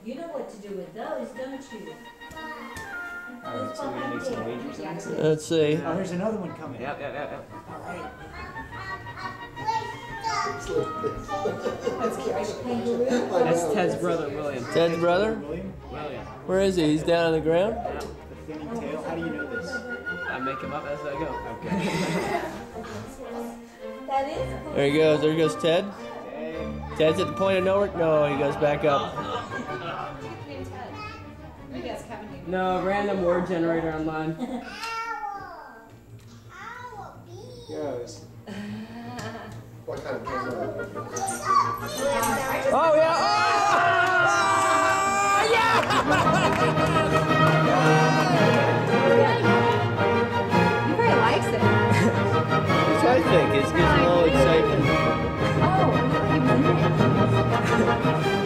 You know what to do with those, don't you? Alright, so we're gonna make some wagers next. Let's see. Oh, there's another one coming. Yep. Alright. That's Ted's brother, William. Ted's brother? William? William. Where is he? He's down on the ground? Yep. The thinning tail? How do you know this? I make him up as I go. Okay. That is cool. There he goes. There goes Ted. Ted's at the point of nowhere. No, he goes back up. No, random word generator online. Goes. What kind of camera? Oh, yeah. Oh! Yeah! He really likes it. That's what I think. It gives a little excitement. Oh, I thought you meant it.